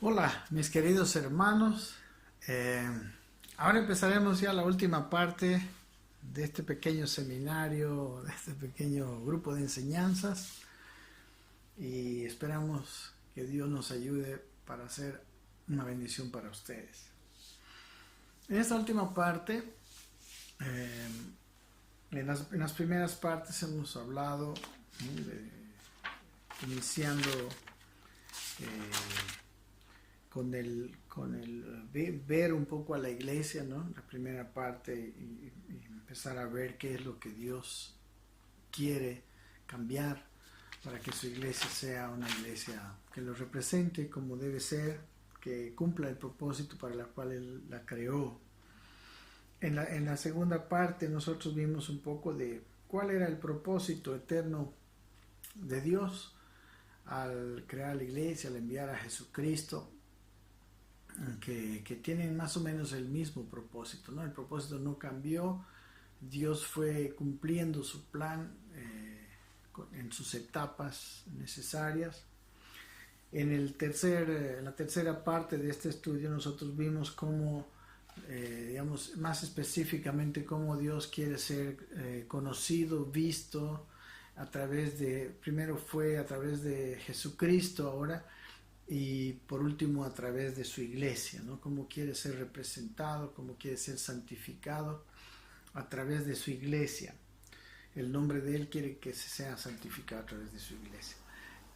Hola, mis queridos hermanos. Eh, Ahora empezaremos ya la última parte de este pequeño seminario, de este pequeño grupo de enseñanzas y esperamos que Dios nos ayude para hacer una bendición para ustedes. En esta última parte, eh, en las primeras partes hemos hablado, ¿no?, iniciando ver un poco a la iglesia, ¿no? La primera parte y empezar a ver qué es lo que Dios quiere cambiar para que su iglesia sea una iglesia que lo represente como debe ser, que cumpla el propósito para el cual Él la creó. En la segunda parte nosotros vimos un poco de cuál era el propósito eterno de Dios al crear la iglesia, al enviar a Jesucristo, que tienen más o menos el mismo propósito, ¿no? El propósito no cambió, Dios fue cumpliendo su plan en sus etapas necesarias. En la tercera parte de este estudio nosotros vimos cómo, digamos, más específicamente cómo Dios quiere ser conocido, visto, primero fue a través de Jesucristo ahora, y por último a través de su iglesia, ¿no? Cómo quiere ser representado, cómo quiere ser santificado a través de su iglesia. El nombre de Él quiere que se sea santificado a través de su iglesia.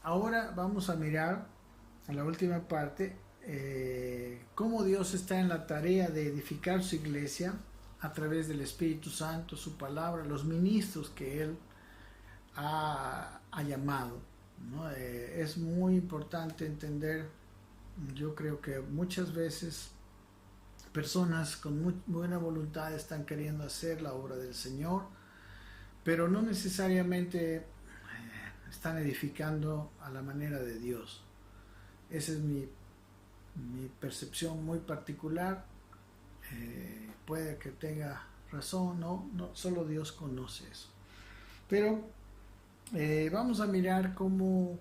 Ahora vamos a mirar en la última parte cómo Dios está en la tarea de edificar su iglesia a través del Espíritu Santo, su palabra, los ministros que Él ha llamado, ¿no? Es muy importante entender, yo creo que muchas veces personas con muy buena voluntad están queriendo hacer la obra del Señor, pero no necesariamente están edificando a la manera de Dios. Esa es mi percepción muy particular. Puede que tenga razón, no, solo Dios conoce eso. Pero vamos a mirar cómo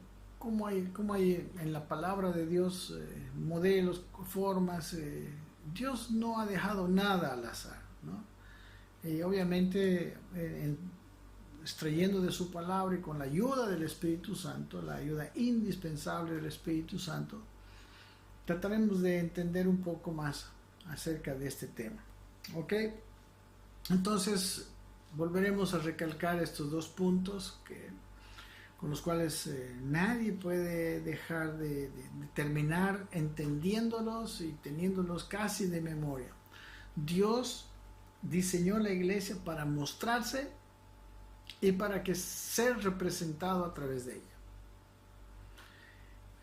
hay en la palabra de Dios modelos, formas. Dios no ha dejado nada al azar, ¿no? Y obviamente extrayendo de su palabra y con la ayuda del Espíritu Santo, la ayuda indispensable del Espíritu Santo, trataremos de entender un poco más acerca de este tema. ¿Ok? Entonces volveremos a recalcar estos dos puntos con los cuales nadie puede dejar de terminar entendiéndolos y teniéndolos casi de memoria. Dios diseñó la iglesia para mostrarse y para que ser representado a través de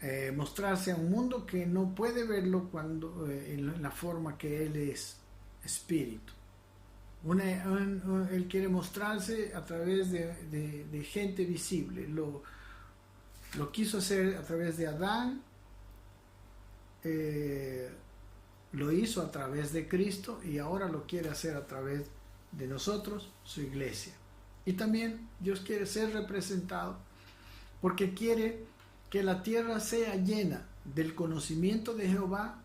ella. Mostrarse a un mundo que no puede verlo en la forma que Él es, espíritu. Él quiere mostrarse a través de gente visible. Lo quiso hacer a través de Adán, lo hizo a través de Cristo y ahora lo quiere hacer a través de nosotros, su iglesia. Y también Dios quiere ser representado porque quiere que la tierra sea llena del conocimiento de Jehová,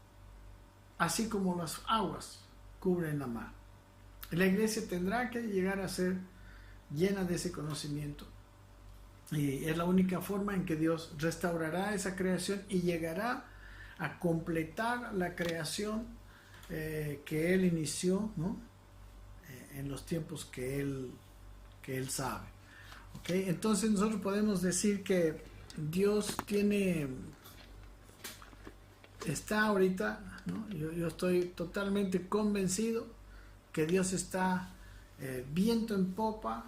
así como las aguas cubren la mar. La iglesia tendrá que llegar a ser llena de ese conocimiento. Y es la única forma en que Dios restaurará esa creación y llegará a completar la creación que Él inició, ¿no? En los tiempos que Él sabe. ¿Okay? Entonces nosotros podemos decir que Dios está ahorita, ¿no? Yo estoy totalmente convencido que Dios está viento en popa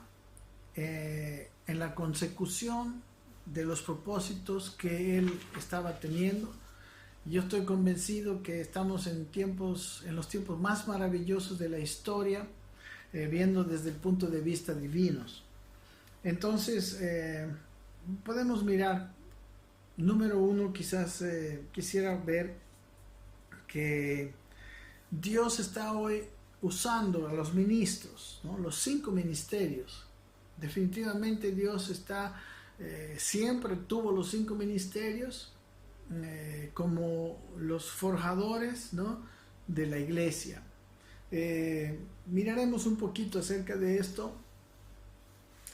en la consecución de los propósitos que Él estaba teniendo. Yo estoy convencido que estamos en los tiempos más maravillosos de la historia, viendo desde el punto de vista divinos. Entonces, podemos mirar, número uno, quizás quisiera ver que Dios está hoy usando a los ministros, ¿no? Los 5 ministerios. Definitivamente Dios siempre tuvo los 5 ministerios como los forjadores, ¿no?, de la iglesia. Miraremos un poquito acerca de esto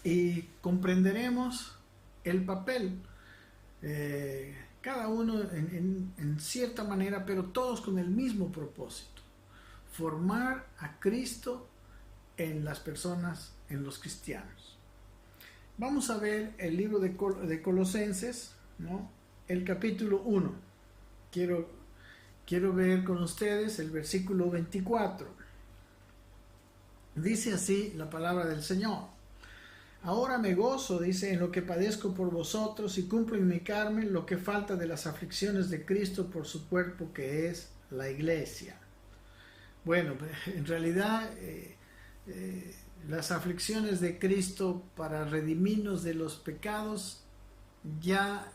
y comprenderemos el papel, cada uno en cierta manera, pero todos con el mismo propósito: formar a Cristo en las personas, en los cristianos. Vamos a ver el libro de Colosenses, ¿no?, el capítulo 1. Quiero ver con ustedes el versículo 24. Dice así la palabra del Señor: ahora me gozo, dice, en lo que padezco por vosotros, y cumplo en mi carne lo que falta de las aflicciones de Cristo por su cuerpo, que es la iglesia. Bueno, en realidad las aflicciones de Cristo para redimirnos de los pecados ya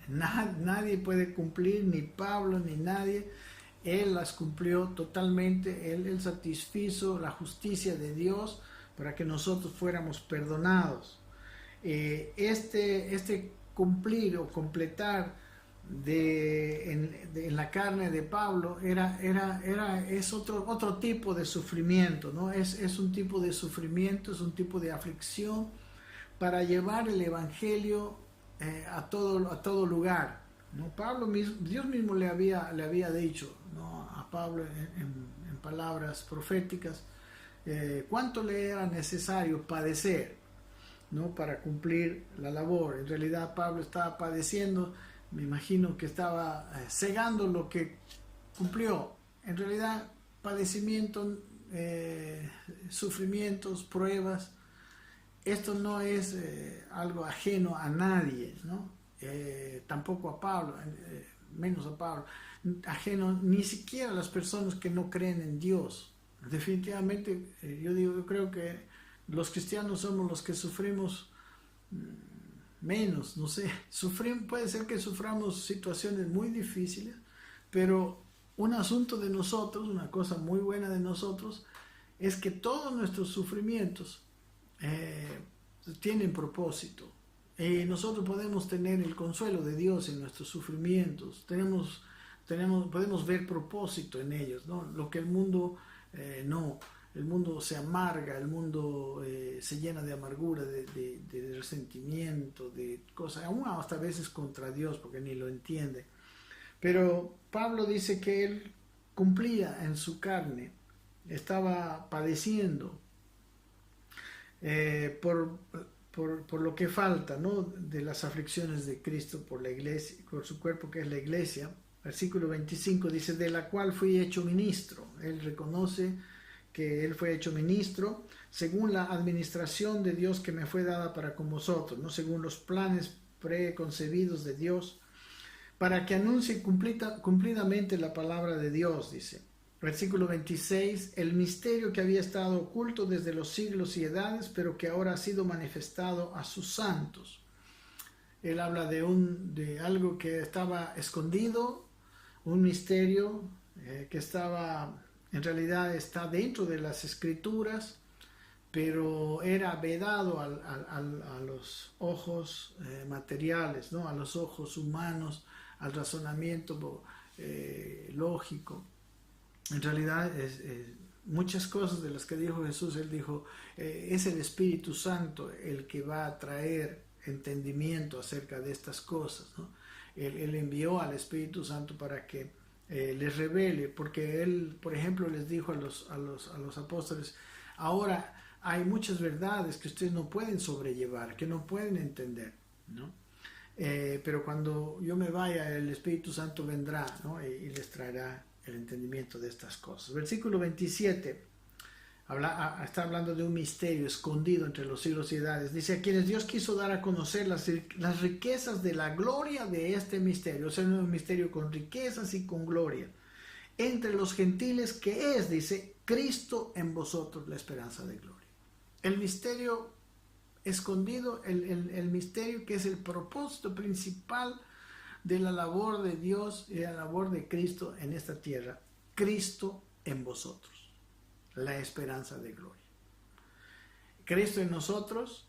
nadie puede cumplir, ni Pablo ni nadie. Él las cumplió totalmente. Él satisfizo la justicia de Dios para que nosotros fuéramos perdonados. Este cumplir o completar en la carne de Pablo es otro tipo de sufrimiento, ¿no? Es un tipo de sufrimiento, es un tipo de aflicción para llevar el evangelio a todo lugar, ¿no? Pablo mismo, Dios mismo le había dicho, ¿no?, a Pablo en palabras proféticas, cuánto le era necesario padecer, ¿no?, para cumplir la labor. En realidad Pablo estaba padeciendo, me imagino que estaba cegando lo que cumplió. En realidad, padecimiento, sufrimientos, pruebas, esto no es algo ajeno a nadie, ¿no? Tampoco a Pablo, menos a Pablo, ajeno ni siquiera a las personas que no creen en Dios. Definitivamente, yo creo que los cristianos somos los que sufrimos menos, no sé, puede ser que suframos situaciones muy difíciles, pero un asunto de nosotros, una cosa muy buena de nosotros, es que todos nuestros sufrimientos tienen propósito. Nosotros podemos tener el consuelo de Dios en nuestros sufrimientos, podemos ver propósito en ellos, ¿no? Lo que el mundo no. El mundo se amarga, el mundo se llena de amargura, de resentimiento, de cosas, aún hasta veces contra Dios, porque ni lo entiende. Pero Pablo dice que él cumplía en su carne, estaba padeciendo por lo que falta, ¿no?, de las aflicciones de Cristo por la iglesia, por su cuerpo, que es la iglesia. Versículo 25 dice: de la cual fui hecho ministro. Él reconoce que él fue hecho ministro según la administración de Dios que me fue dada para con vosotros, no según los planes preconcebidos de Dios, para que anuncie cumplidamente la palabra de Dios, dice. Versículo 26: el misterio que había estado oculto desde los siglos y edades, pero que ahora ha sido manifestado a sus santos. Él habla de algo que estaba escondido, un misterio que en realidad está dentro de las escrituras, pero era vedado a los ojos materiales, ¿no?, a los ojos humanos, al razonamiento lógico. En realidad, muchas cosas de las que dijo Jesús, él dijo, es el Espíritu Santo el que va a traer entendimiento acerca de estas cosas, ¿no? Él envió al Espíritu Santo para que les revele, porque él, por ejemplo, les dijo a los apóstoles: ahora hay muchas verdades que ustedes no pueden sobrellevar, que no pueden entender, ¿no? Pero cuando yo me vaya, el Espíritu Santo vendrá, ¿no?, y les traerá el entendimiento de estas cosas. Versículo 27 está hablando de un misterio escondido entre los siglos y edades. Dice: a quienes Dios quiso dar a conocer las riquezas de la gloria de este misterio. O sea, un misterio con riquezas y con gloria entre los gentiles, que es, dice, Cristo en vosotros, la esperanza de gloria. El misterio escondido, el misterio que es el propósito principal de la labor de Dios y la labor de Cristo en esta tierra. Cristo en vosotros, la esperanza de gloria. Cristo en nosotros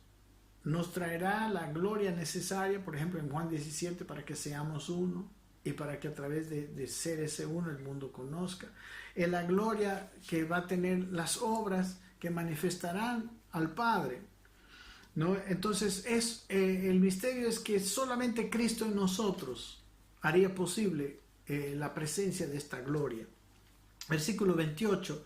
nos traerá la gloria necesaria, por ejemplo en Juan 17, para que seamos uno y para que a través de ser ese uno el mundo conozca. En la gloria que va a tener las obras que manifestarán al Padre, ¿no? Entonces el misterio es que solamente Cristo en nosotros haría posible la presencia de esta gloria. Versículo 28,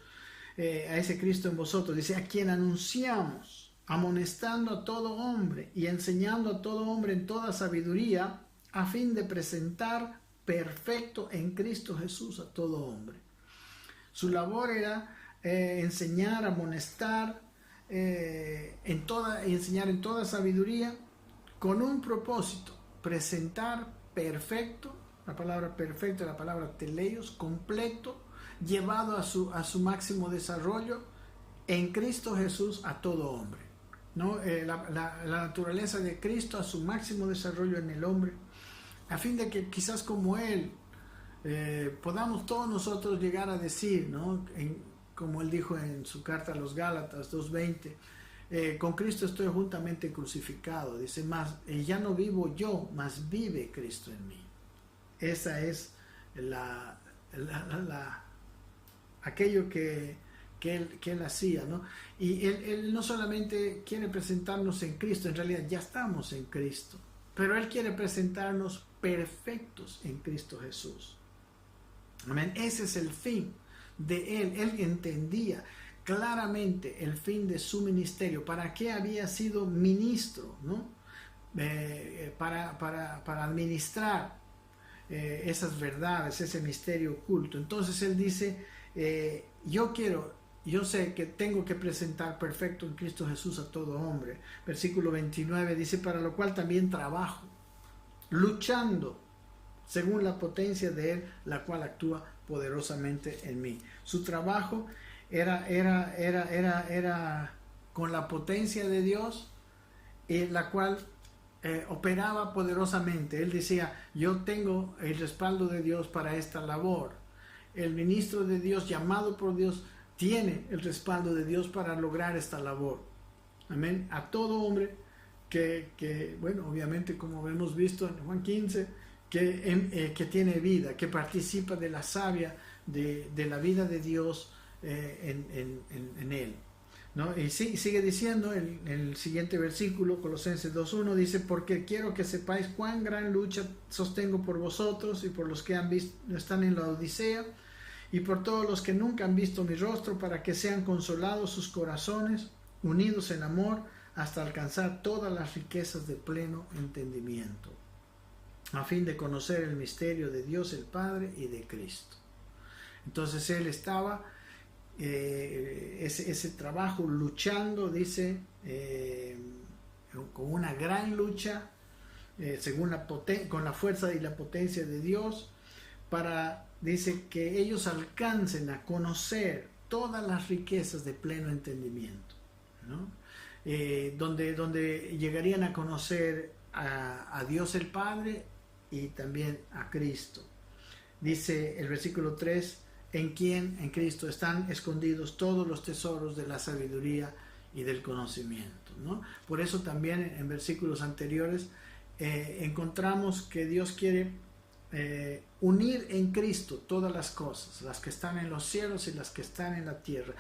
a ese Cristo en vosotros, dice: a quien anunciamos, amonestando a todo hombre y enseñando a todo hombre en toda sabiduría, a fin de presentar perfecto en Cristo Jesús a todo hombre. Su labor era enseñar, amonestar, enseñar en toda sabiduría, con un propósito: presentar perfecto. La palabra perfecto es la palabra teleios, completo, llevado a su máximo desarrollo en Cristo Jesús a todo hombre, ¿no? La naturaleza de Cristo a su máximo desarrollo en el hombre, a fin de que quizás como Él podamos todos nosotros llegar a decir, ¿no? Como Él dijo en su carta a los Gálatas 2:20, con Cristo estoy juntamente crucificado. Dice: más, ya no vivo yo, mas vive Cristo en mí. Esa es aquello que él hacía, ¿no? Y él no solamente quiere presentarnos en Cristo, en realidad ya estamos en Cristo, pero Él quiere presentarnos perfectos en Cristo Jesús. Amén. Ese es el fin de Él. Él entendía claramente el fin de su ministerio, para qué había sido ministro, ¿no? Para administrar esas verdades, ese misterio oculto. Entonces Él dice: yo sé que tengo que presentar perfecto en Cristo Jesús a todo hombre. Versículo 29 dice: para lo cual también trabajo, luchando según la potencia de Él, la cual actúa poderosamente en mí. Su trabajo era con la potencia de Dios, la cual operaba poderosamente. Él decía: yo tengo el respaldo de Dios para esta labor. El ministro de Dios, llamado por Dios, tiene el respaldo de Dios para lograr esta labor. Amén. A todo hombre que bueno, obviamente, como hemos visto en Juan 15, que tiene vida, que participa de la savia de la vida de Dios en él, ¿no? Y sigue diciendo en el siguiente versículo, Colosenses 2:1, dice: porque quiero que sepáis cuán gran lucha sostengo por vosotros y por los que están en la Odisea, y por todos los que nunca han visto mi rostro, para que sean consolados sus corazones, unidos en amor, hasta alcanzar todas las riquezas de pleno entendimiento, a fin de conocer el misterio de Dios el Padre y de Cristo. Entonces Él estaba ese trabajo luchando, dice, con una gran lucha, con la fuerza y la potencia de Dios, para, dice, que ellos alcancen a conocer todas las riquezas de pleno entendimiento, ¿no? Donde llegarían a conocer a Dios el Padre y también a Cristo. Dice el versículo 3: en quien, en Cristo, están escondidos todos los tesoros de la sabiduría y del conocimiento, ¿no? Por eso también en versículos anteriores encontramos que Dios quiere unir en Cristo todas las cosas, las que están en los cielos y las que están en la tierra,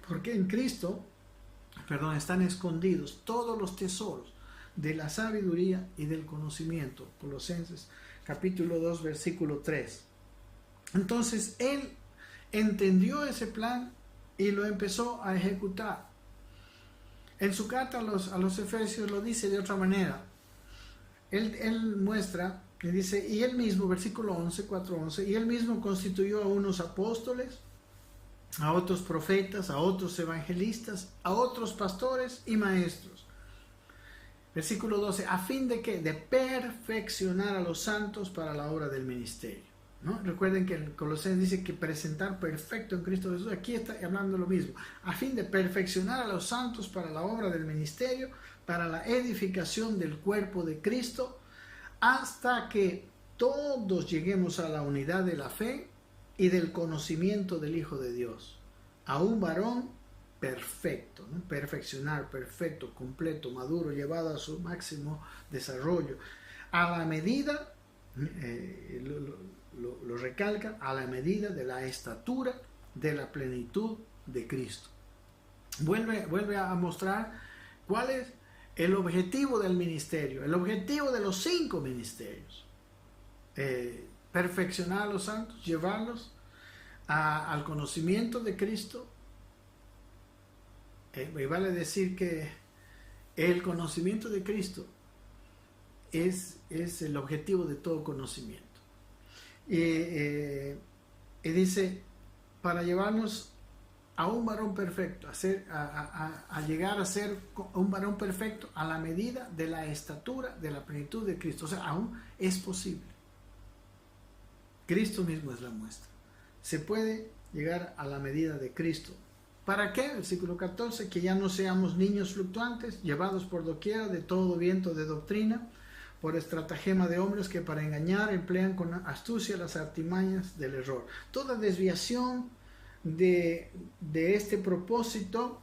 porque en Cristo, están escondidos todos los tesoros de la sabiduría y del conocimiento. Colosenses capítulo 2 versículo 3. Entonces Él entendió ese plan y lo empezó a ejecutar. En su carta a los Efesios lo dice de otra manera. Él muestra y dice: y Él mismo, versículo 11, 4:11, y Él mismo constituyó a unos apóstoles, a otros profetas, a otros evangelistas, a otros pastores y maestros. Versículo 12, a fin de que de perfeccionar a los santos para la obra del ministerio, ¿no? Recuerden que en Colosenses dice que presentar perfecto en Cristo Jesús. Aquí está hablando lo mismo: a fin de perfeccionar a los santos para la obra del ministerio, para la edificación del cuerpo de Cristo, hasta que todos lleguemos a la unidad de la fe y del conocimiento del Hijo de Dios, a un varón perfecto, ¿no? Perfeccionar, perfecto, completo, maduro, llevado a su máximo desarrollo. A la medida, lo recalca, a la medida de la estatura de la plenitud de Cristo. Vuelve a mostrar cuál es el objetivo del ministerio, el objetivo de los 5 ministerios. Perfeccionar a los santos, llevarlos al conocimiento de Cristo. Y vale decir que el conocimiento de Cristo es el objetivo de todo conocimiento. Y dice, para llevarnos a un varón perfecto, a llegar a ser un varón perfecto a la medida de la estatura de la plenitud de Cristo. O sea, aún es posible. Cristo mismo es la muestra. Se puede llegar a la medida de Cristo. ¿Para qué? Versículo 14, que ya no seamos niños fluctuantes, llevados por doquiera de todo viento de doctrina, por estratagema de hombres que para engañar emplean con astucia las artimañas del error. Toda desviación de este propósito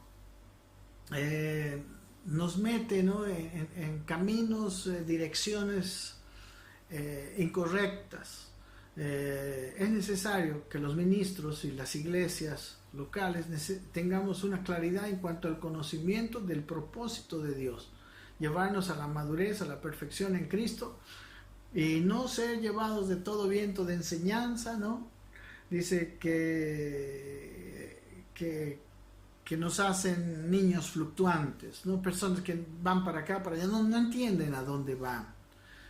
nos mete, ¿no?, en caminos, direcciones incorrectas. Es necesario que los ministros y las iglesias locales tengamos una claridad en cuanto al conocimiento del propósito de Dios, llevarnos a la madurez, a la perfección en Cristo, y no ser llevados de todo viento de enseñanza, ¿no? Dice que nos hacen niños fluctuantes, ¿no? Personas que van para acá, para allá, no entienden a dónde van.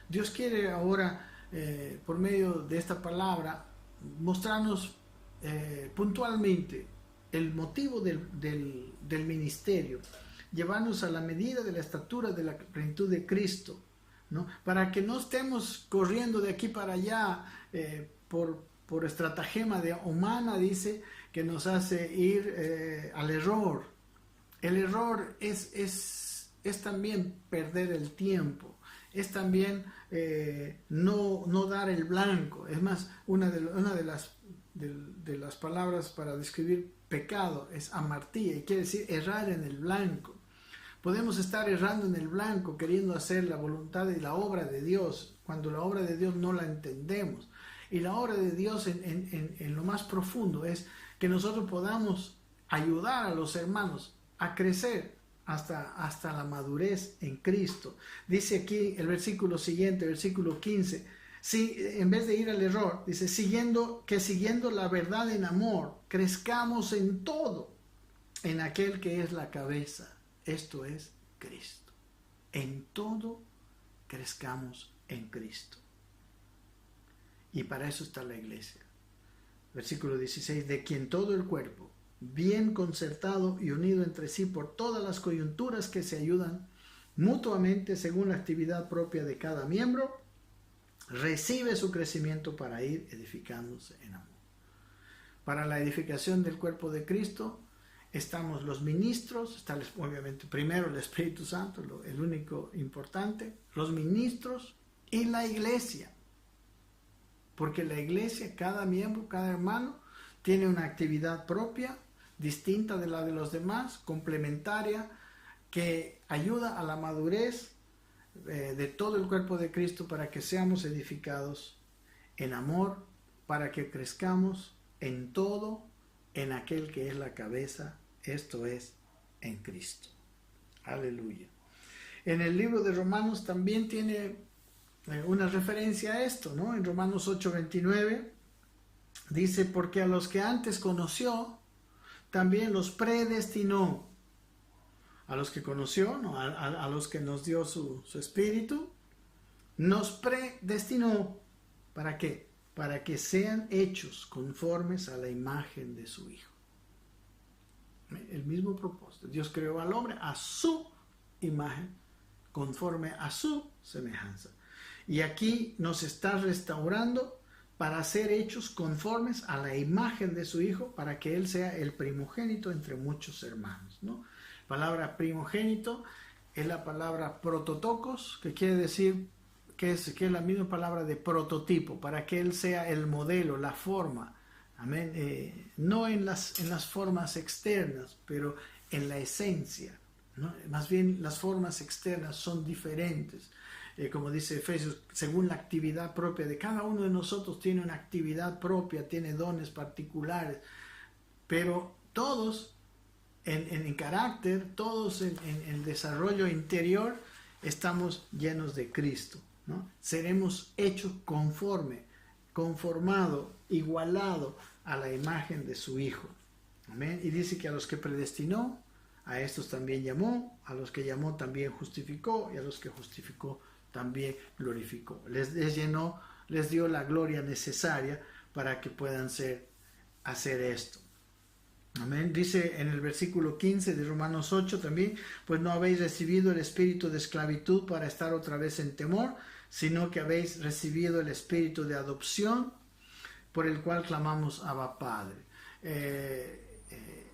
Dios quiere ahora, por medio de esta palabra, mostrarnos puntualmente el motivo del ministerio, llevarnos a la medida de la estatura de la plenitud de Cristo, ¿no? Para que no estemos corriendo de aquí para allá por estratagema humana, dice, que nos hace ir al error. El error es también perder el tiempo, es también no dar el blanco. Es más, una de las palabras para describir pecado es amartía, y quiere decir errar en el blanco. Podemos estar errando en el blanco, queriendo hacer la voluntad y la obra de Dios, cuando la obra de Dios no la entendemos. Y la obra de Dios en lo más profundo es que nosotros podamos ayudar a los hermanos a crecer hasta la madurez en Cristo. Dice aquí el versículo siguiente, versículo 15, si, en vez de ir al error, dice, siguiendo la verdad en amor, crezcamos en todo, en aquel que es la cabeza, esto es Cristo. En todo crezcamos en Cristo. Y para eso está la iglesia. Versículo 16, de quien todo el cuerpo, bien concertado y unido entre sí por todas las coyunturas que se ayudan mutuamente según la actividad propia de cada miembro, recibe su crecimiento para ir edificándose en amor. Para la edificación del cuerpo de Cristo estamos los ministros, está obviamente primero el Espíritu Santo, el único importante, los ministros y la iglesia. Porque la iglesia, cada miembro, cada hermano, tiene una actividad propia, distinta de la de los demás, complementaria, que ayuda a la madurez de todo el cuerpo de Cristo para que seamos edificados en amor, para que crezcamos en todo, en aquel que es la cabeza, esto es, en Cristo. Aleluya. En el libro de Romanos también tiene una referencia a esto, ¿no? En Romanos 8:29 dice, porque a los que antes conoció, también los predestinó. A los que conoció, ¿no? a los que nos dio su espíritu, nos predestinó. ¿Para qué? Para que sean hechos conformes a la imagen de su Hijo. El mismo propósito. Dios creó al hombre a su imagen, conforme a su semejanza. Y aquí nos está restaurando para ser hechos conformes a la imagen de su Hijo, para que Él sea el primogénito entre muchos hermanos, ¿no? La palabra primogénito es la palabra prototokos, que quiere decir que es la misma palabra de prototipo, para que Él sea el modelo, la forma. Amén. No en las formas externas, pero en la esencia, ¿no? Más bien las formas externas son diferentes. Como dice Efesios, según la actividad propia de cada uno de nosotros, tiene una actividad propia, tiene dones particulares, pero todos en carácter, todos en el desarrollo interior, estamos llenos de Cristo, ¿no? Seremos hechos conformado, igualado a la imagen de su Hijo. Amén. Y dice que a los que predestinó, a estos también llamó, a los que llamó también justificó, y a los que justificó también glorificó. Les llenó, les dio la gloria necesaria para que puedan hacer esto. Amén. Dice en el versículo 15 de Romanos 8 también, pues no habéis recibido el espíritu de esclavitud para estar otra vez en temor, sino que habéis recibido el espíritu de adopción, por el cual clamamos Abba Padre.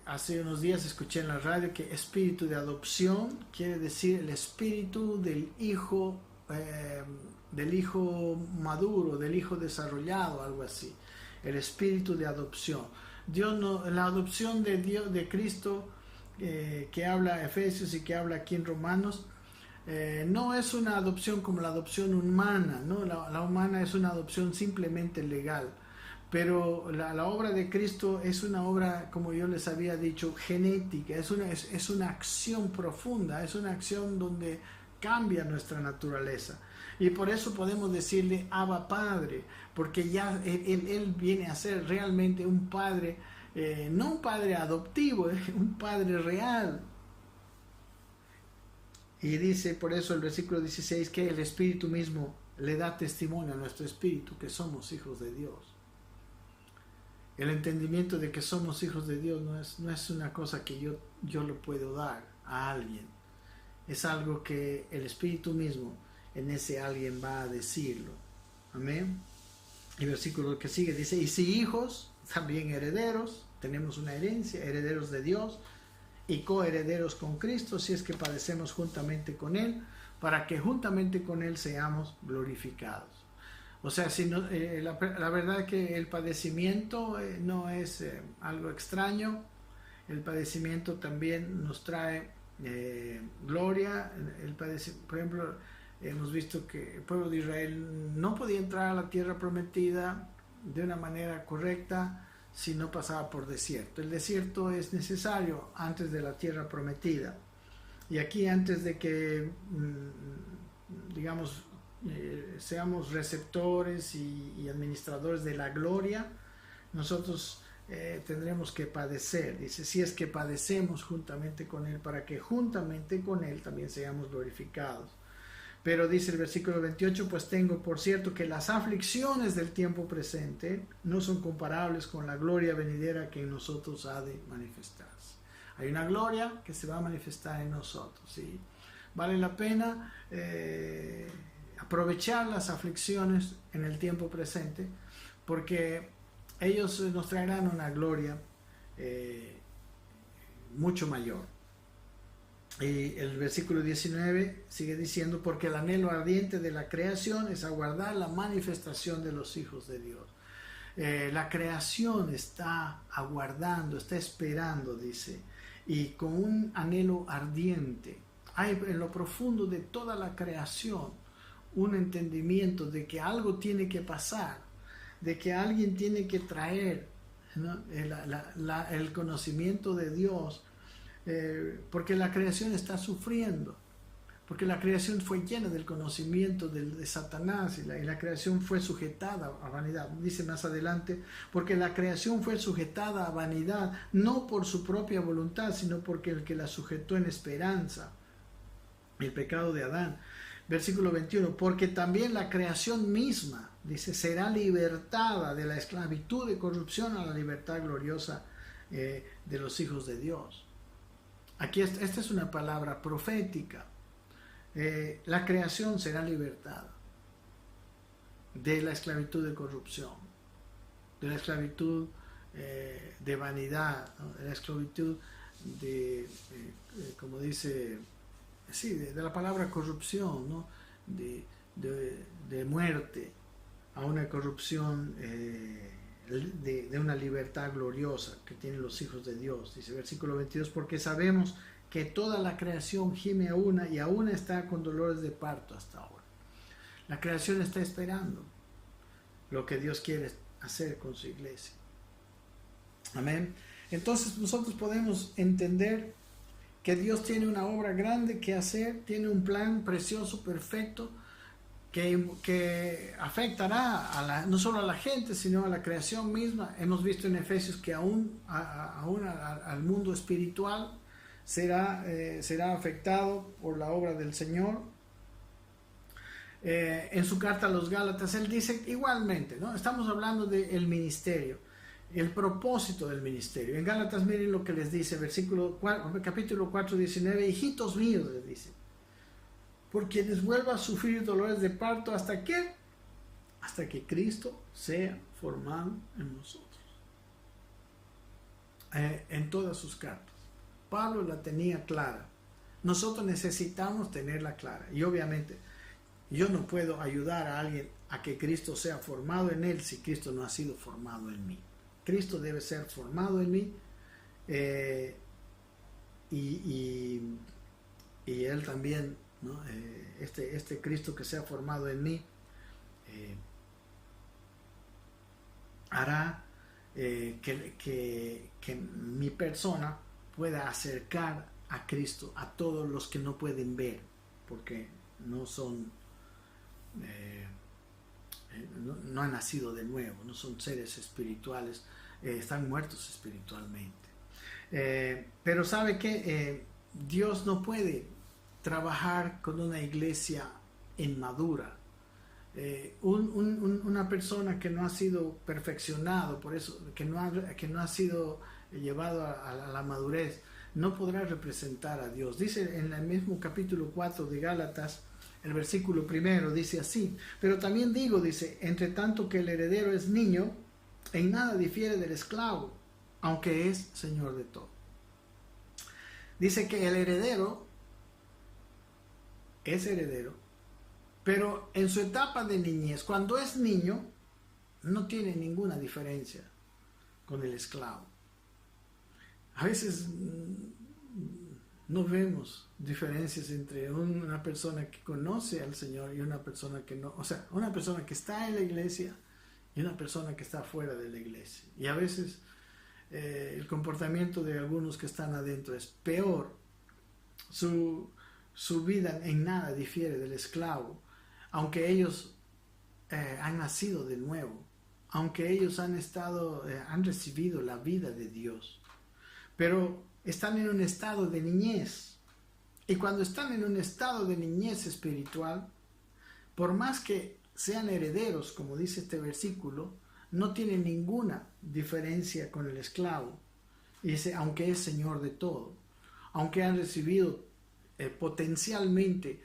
Hace unos días escuché en la radio que espíritu de adopción quiere decir el espíritu del hijo maduro, del hijo desarrollado, algo así. El espíritu de adopción. Dios no, la adopción de Dios, de Cristo, que habla Efesios y que habla aquí en Romanos, no es una adopción como la adopción humana, ¿no? La humana es una adopción simplemente legal. Pero la obra de Cristo es una obra, como yo les había dicho, genética, es una acción profunda, es una acción donde cambia nuestra naturaleza. Y por eso podemos decirle Abba Padre, porque ya él viene a ser realmente un padre, no un padre adoptivo, un padre real. Y dice por eso el versículo 16 que el Espíritu mismo le da testimonio a nuestro espíritu que somos hijos de Dios. El entendimiento de que somos hijos de Dios no es una cosa que yo lo puedo dar a alguien. Es algo que el Espíritu mismo en ese alguien va a decirlo. Amén. Y el versículo que sigue dice, y si hijos, también herederos, tenemos una herencia, herederos de Dios y coherederos con Cristo, si es que padecemos juntamente con Él, para que juntamente con Él seamos glorificados. O sea, si no, la verdad que el padecimiento no es algo extraño. El padecimiento también nos trae gloria. Por ejemplo, hemos visto que el pueblo de Israel no podía entrar a la tierra prometida de una manera correcta si no pasaba por desierto. El desierto es necesario antes de la tierra prometida. Y aquí, antes de que, digamos, seamos receptores y administradores de la gloria, nosotros tendremos que padecer. Dice, si es que padecemos juntamente con Él, para que juntamente con Él también seamos glorificados. Pero dice el versículo 28, pues tengo por cierto que las aflicciones del tiempo presente no son comparables con la gloria venidera que en nosotros ha de manifestarse. Hay una gloria que se va a manifestar en nosotros, ¿sí? Vale la pena aprovechar las aflicciones en el tiempo presente, porque ellos nos traerán una gloria mucho mayor. Y el versículo 19 sigue diciendo, porque el anhelo ardiente de la creación es aguardar la manifestación de los hijos de Dios. La creación está aguardando, está esperando, dice, y con un anhelo ardiente. Hay en lo profundo de toda la creación un entendimiento de que algo tiene que pasar, de que alguien tiene que traer, ¿no?, el conocimiento de Dios, porque la creación está sufriendo, porque la creación fue llena del conocimiento de Satanás y la creación fue sujetada a vanidad. Dice más adelante, porque la creación fue sujetada a vanidad, no por su propia voluntad, sino porque el que la sujetó en esperanza, el pecado de Adán. Versículo 21, porque también la creación misma, dice, será libertada de la esclavitud de corrupción a la libertad gloriosa de los hijos de Dios. Aquí esta es una palabra profética. La creación será libertada de la esclavitud de corrupción, de la esclavitud de vanidad, ¿no?, de la esclavitud como dice, sí, de la palabra corrupción, ¿no?, de muerte a una corrupción de una libertad gloriosa que tienen los hijos de Dios. Dice versículo 22, porque sabemos que toda la creación gime a una y aún está con dolores de parto hasta ahora. La creación está esperando lo que Dios quiere hacer con su iglesia. Amén. Entonces nosotros podemos entender que Dios tiene una obra grande que hacer, tiene un plan precioso, perfecto, que afectará no solo a la gente, sino a la creación misma. Hemos visto en Efesios que aún al mundo espiritual será afectado por la obra del Señor. En su carta a los Gálatas, él dice igualmente, ¿no? Estamos hablando del ministerio, el propósito del ministerio. En Gálatas, miren lo que les dice, capítulo 4, 19, hijitos míos, les dice, por quienes vuelva a sufrir dolores de parto, ¿hasta qué? Hasta que Cristo sea formado en nosotros. En todas sus cartas. Pablo la tenía clara. Nosotros necesitamos tenerla clara. Y obviamente, yo no puedo ayudar a alguien a que Cristo sea formado en él si Cristo no ha sido formado en mí. Cristo debe ser formado en mí y él también, ¿no? Este Cristo que sea formado en mí hará que mi persona pueda acercar a Cristo a todos los que no pueden ver, porque no son no han nacido de nuevo, no son seres espirituales, están muertos espiritualmente. Pero sabe que Dios no puede trabajar con una iglesia inmadura. Una persona que no ha sido perfeccionado, por eso que no ha sido llevado a la madurez, no podrá representar a Dios. Dice en el mismo capítulo 4 de Gálatas, el versículo 1 dice así: pero también digo, dice, entre tanto que el heredero es niño, en nada difiere del esclavo, aunque es señor de todo. Dice que el heredero es heredero, pero en su etapa de niñez, cuando es niño, no tiene ninguna diferencia con el esclavo. A veces no vemos diferencias entre una persona que conoce al Señor y una persona que no, o sea, una persona que está en la iglesia y una persona que está fuera de la iglesia. Y a veces el comportamiento de algunos que están adentro es peor. Su vida en nada difiere del esclavo, aunque ellos han nacido de nuevo, aunque ellos han recibido la vida de Dios, pero están en un estado de niñez. Y cuando están en un estado de niñez espiritual, por más que sean herederos, como dice este versículo, no tienen ninguna diferencia con el esclavo. Y dice, aunque es señor de todo, aunque han recibido potencialmente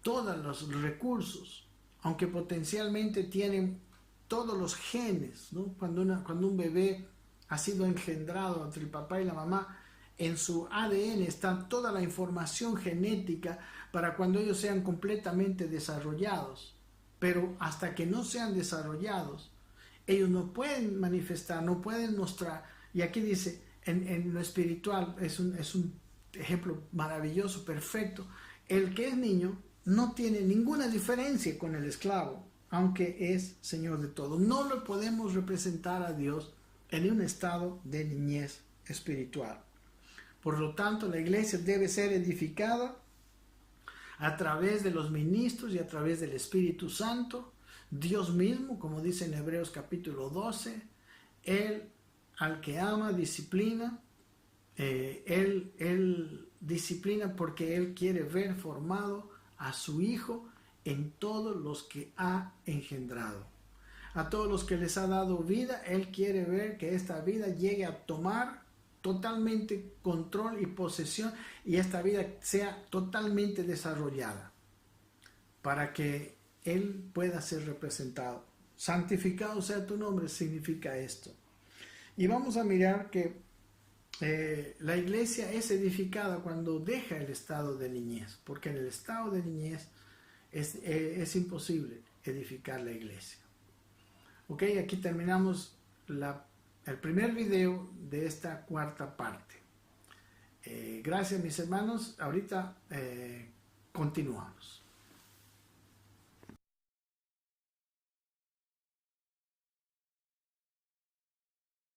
todos los recursos, aunque potencialmente tienen todos los genes, ¿no? Cuando un bebé ha sido engendrado entre el papá y la mamá, en su ADN está toda la información genética para cuando ellos sean completamente desarrollados. Pero hasta que no sean desarrollados, ellos no pueden manifestar, no pueden mostrar. Y aquí dice, en lo espiritual, es un ejemplo maravilloso, perfecto. El que es niño no tiene ninguna diferencia con el esclavo, aunque es señor de todo. No lo podemos representar a Dios en un estado de niñez espiritual. Por lo tanto, la iglesia debe ser edificada a través de los ministros y a través del Espíritu Santo. Dios mismo, como dice en Hebreos capítulo 12, Él al que ama disciplina, Él disciplina porque Él quiere ver formado a su Hijo en todos los que ha engendrado. A todos los que les ha dado vida, Él quiere ver que esta vida llegue a tomar totalmente control y posesión y esta vida sea totalmente desarrollada para que Él pueda ser representado. Santificado sea tu nombre significa esto. Y vamos a mirar que la iglesia es edificada cuando deja el estado de niñez, porque en el estado de niñez es imposible edificar la iglesia. Ok, aquí terminamos el primer video de esta cuarta parte. Gracias mis hermanos, ahorita continuamos.